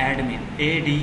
ADMIN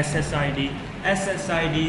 SSID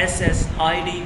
SSID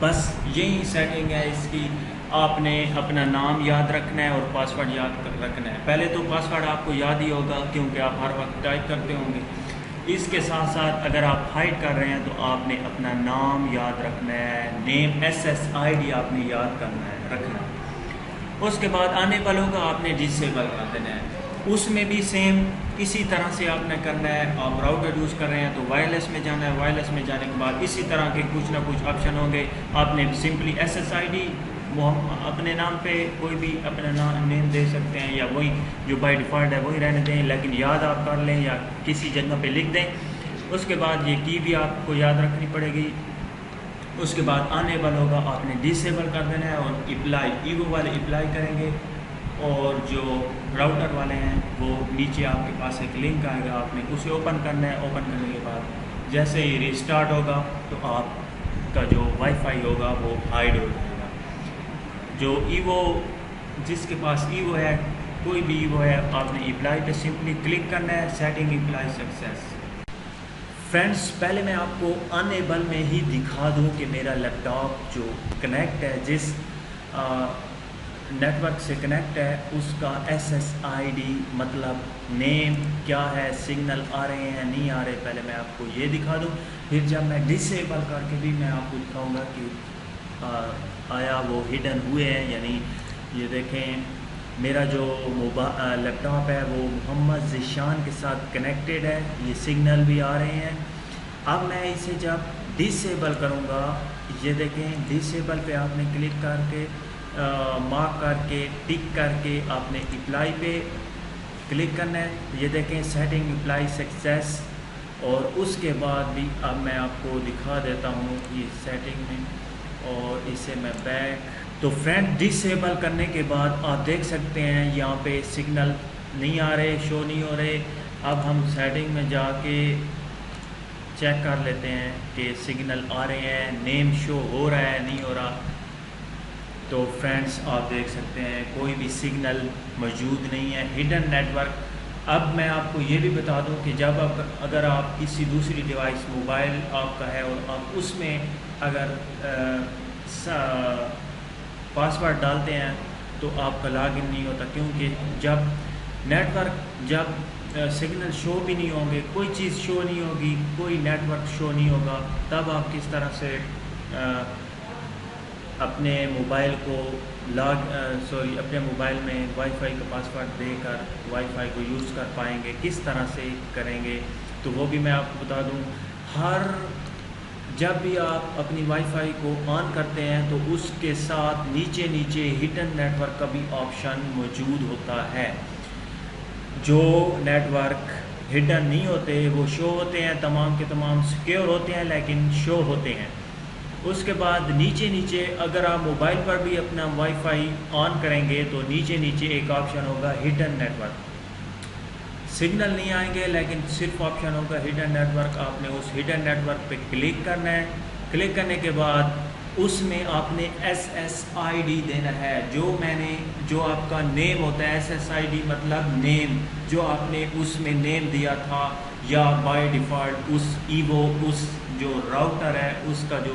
بس یہی setting ہے اس کی. آپ نے اپنا نام یاد رکھنا ہے اور پاسورڈ یاد رکھنا ہے. پہلے تو پاسورڈ آپ کو یاد ہی ہوگا کیونکہ آپ ہر وقت ٹائپ کرتے ہوں گے. اس کے ساتھ ساتھ اگر آپ ہائڈ کر رہے ہیں تو آپ نے اپنا نام یاد رکھنا ہے, نیم SSID آپ نے یاد کرنا ہے, رکھنا ہے. اس کے بعد آنے والوں کا آپ نے ڈسیبل کر دینا ہے. اس میں بھی سیم اسی طرح سے آپ نے کرنا ہے. آپ راؤٹر یوز کر رہے ہیں تو وائرلیس میں جانا ہے. وائرلیس میں جانے کے بعد اسی طرح کے کچھ نہ کچھ آپشن ہوں گے. آپ نے سمپلی SSID اپنے نام پہ کوئی بھی اپنا نیم دے سکتے ہیں, یا وہی جو بائی ڈیفالٹ ہے وہی رہنے دیں, لیکن یاد آپ کر لیں یا کسی جگہ پہ لکھ دیں. اس کے بعد یہ کی بھی آپ کو یاد رکھنی پڑے گی. اس کے بعد آنے والوں کا آپ نے ڈسیبل کر دینا ہے, اور اپلائی ایگو والے اپلائی کریں گے, اور جو راؤٹر والے ہیں وہ نیچے آپ کے پاس ایک لنک آئے گا, آپ نے اسے اوپن کرنا ہے. اوپن کرنے کے بعد جیسے ہی ریسٹارٹ ہوگا تو آپ کا جو وائی فائی ہوگا وہ ہائڈ ہو جائے گا. جو ایوو جس کے پاس ایوو ہے, کوئی بھی ایوو ہے, آپ نے اپلائی پہ سمپلی کلک کرنا ہے. Setting apply success. فرینڈس پہلے میں آپ کو انیبل میں ہی دکھا دوں کہ میرا لیپ ٹاپ جو کنیکٹ ہے, جس نیٹ ورک سے کنیکٹ ہے, اس کا SSID مطلب نیم کیا ہے, سگنل آ رہے ہیں نہیں آ رہے, پہلے میں آپ کو یہ دکھا دوں. پھر جب میں ڈسیبل کر کے بھی میں آپ کو دکھاؤں گا کہ آیا وہ ہڈن ہوئے ہیں. یعنی یہ دیکھیں میرا جو لیپ ٹاپ ہے وہ محمد ذیشان کے ساتھ کنیکٹڈ ہے, یہ سگنل بھی آ رہے ہیں. اب میں اسے جب ڈسیبل کروں گا, یہ دیکھیں ڈسیبل پہ آپ نے کلک کر کے مارک کر کے ٹک کر کے آپ نے اپلائی پہ کلک کرنا ہے. یہ دیکھیں سیٹنگ اپلائی سکسیس. اور اس کے بعد بھی اب میں آپ کو دکھا دیتا ہوں یہ سیٹنگ میں, اور اسے میں بیک. تو فرینڈ ڈسیبل کرنے کے بعد آپ دیکھ سکتے ہیں یہاں پہ سگنل نہیں آ رہے, شو نہیں ہو رہے. اب ہم سیٹنگ میں جا کے چیک کر لیتے ہیں کہ سگنل آ رہے ہیں, نیم شو ہو رہا ہے نہیں ہو رہا. تو فرینڈس آپ دیکھ سکتے ہیں کوئی بھی سگنل موجود نہیں ہے, ہڈن نیٹ ورک. اب میں آپ کو یہ بھی بتا دوں کہ جب اگر آپ کسی دوسری ڈیوائس, موبائل آپ کا ہے اور آپ اس میں اگر پاسورڈ ڈالتے ہیں تو آپ کا لاگ ان نہیں ہوتا, کیونکہ جب نیٹ ورک جب سگنل شو بھی نہیں ہوں گے, کوئی چیز شو نہیں ہوگی, کوئی نیٹ ورک شو نہیں ہوگا, تب آپ کس طرح سے اپنے موبائل کو اپنے موبائل میں وائی فائی کا پاسورڈ دے کر وائی فائی کو یوز کر پائیں گے, کس طرح سے کریں گے. تو وہ بھی میں آپ کو بتا دوں. جب بھی آپ اپنی وائی فائی کو آن کرتے ہیں تو اس کے ساتھ نیچے نیچے ہڈن نیٹ ورک کا بھی آپشن موجود ہوتا ہے. جو نیٹ ورک ہڈن نہیں ہوتے وہ شو ہوتے ہیں, تمام کے تمام سیکیور ہوتے ہیں لیکن شو ہوتے ہیں. اس کے بعد نیچے نیچے اگر آپ موبائل پر بھی اپنا وائی فائی آن کریں گے تو نیچے نیچے ایک آپشن ہوگا ہڈن نیٹ ورک. سگنل نہیں آئیں گے لیکن صرف آپشن ہوگا ہڈن نیٹ ورک. آپ نے اس ہڈن نیٹ ورک پہ کلک کرنا ہے. کلک کرنے کے بعد اس میں آپ نے SSID دینا ہے, جو آپ کا نیم ہوتا ہے. SSID مطلب نیم, جو آپ نے اس میں نیم دیا تھا, یا بائی ڈیفالٹ اس ایوو اس جو راؤٹر ہے اس کا جو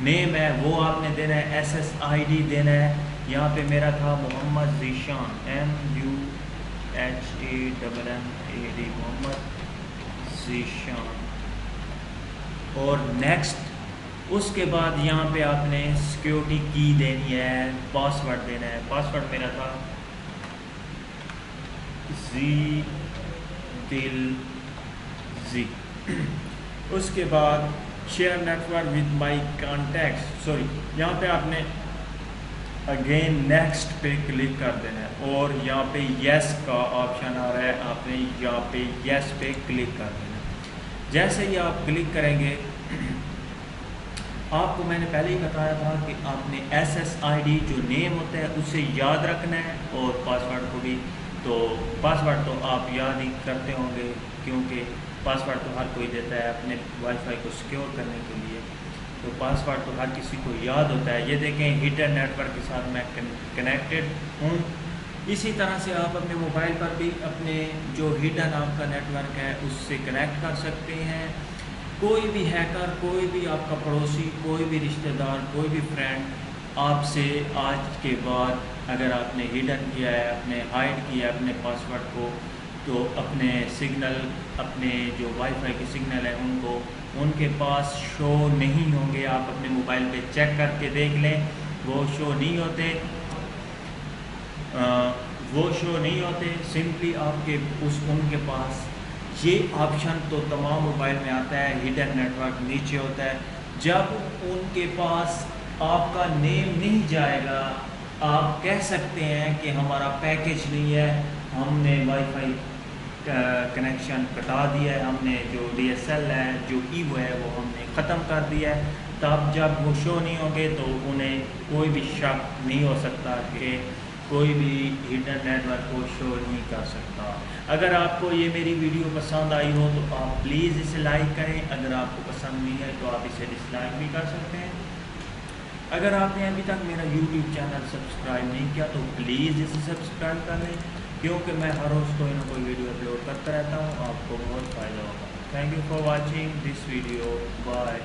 نیم ہے وہ آپ نے دینا ہے. SSID دینا ہے. یہاں پہ میرا تھا محمد ذیشان, MUHAMMAD, محمد ذیشان. اور نیکسٹ. اس کے بعد یہاں پہ آپ نے سیکیورٹی کی دینی ہے, پاسورڈ دینا ہے. پاسورڈ میرا تھا ZDILZ. اس کے بعد share network with my contacts, یہاں پہ آپ نے اگین نیکسٹ پہ کلک کر دینا ہے, اور یہاں پہ یس کا آپشن آ رہا ہے, آپ نے یہاں پہ یس پہ کلک کر دینا ہے. جیسے ہی آپ کلک کریں گے, آپ کو میں نے پہلے ہی بتایا تھا کہ آپ نے SSID جو نیم ہوتا ہے اسے یاد رکھنا ہے, اور پاسورڈ کو بھی. تو پاسورڈ تو آپ یاد ہی کرتے ہوں گے کیونکہ پاسورڈ تو ہر کوئی دیتا ہے اپنے وائی فائی کو سیکیور کرنے کے لیے. تو پاسورڈ تو ہر کسی کو یاد ہوتا ہے. یہ دیکھیں ہڈن نیٹ ورک کے ساتھ میں کنیکٹڈ ہوں. اسی طرح سے آپ اپنے موبائل پر بھی اپنے جو ہڈن آپ کا نیٹ ورک ہے اس سے کنیکٹ کر سکتے ہیں. کوئی بھی ہیکر، کوئی بھی آپ کا پڑوسی، کوئی بھی رشتہ دار، کوئی بھی فرینڈ آپ سے آج کے بعد اگر آپ نے ہڈن کیا ہے، اپنے ہائڈ کیا ہے اپنے پاسورڈ کو، تو اپنے سگنل، اپنے جو وائی فائی کے سگنل ہیں ان کے پاس شو نہیں ہوں گے۔ آپ اپنے موبائل پہ چیک کر کے دیکھ لیں، وہ شو نہیں ہوتے، سمپلی آپ کے ان کے پاس یہ آپشن تو تمام موبائل میں آتا ہے، ہڈن نیٹ ورک نیچے ہوتا ہے۔ جب ان کے پاس آپ کا نیم نہیں جائے گا، آپ کہہ سکتے ہیں کہ ہمارا پیکج نہیں ہے، ہم نے وائی فائی کنیکشن کٹا دیا ہے، ہم نے جو ڈی ایس ایل ہے، جو ایوو ہے، وہ ہم نے ختم کر دیا ہے۔ تب جب وہ شو نہیں ہوں گے تو انہیں کوئی بھی شک نہیں ہو سکتا کہ کوئی بھی ہڈن نیٹ ورک کو شو نہیں کر سکتا۔ اگر آپ کو یہ میری ویڈیو پسند آئی ہو تو آپ پلیز اسے لائک کریں، اگر آپ کو پسند نہیں ہے تو آپ اسے ڈس لائک بھی کر سکتے ہیں۔ اگر آپ نے ابھی تک میرا یوٹیوب چینل سبسکرائب نہیں کیا تو پلیز اسے سبسکرائب کر لیں، کیونکہ میں ہر روز کوئی نہ کوئی ویڈیو اپلوڈ کرتا رہتا ہوں، آپ کو بہت فائدہ ہوگا۔ Thank you for watching this video, bye.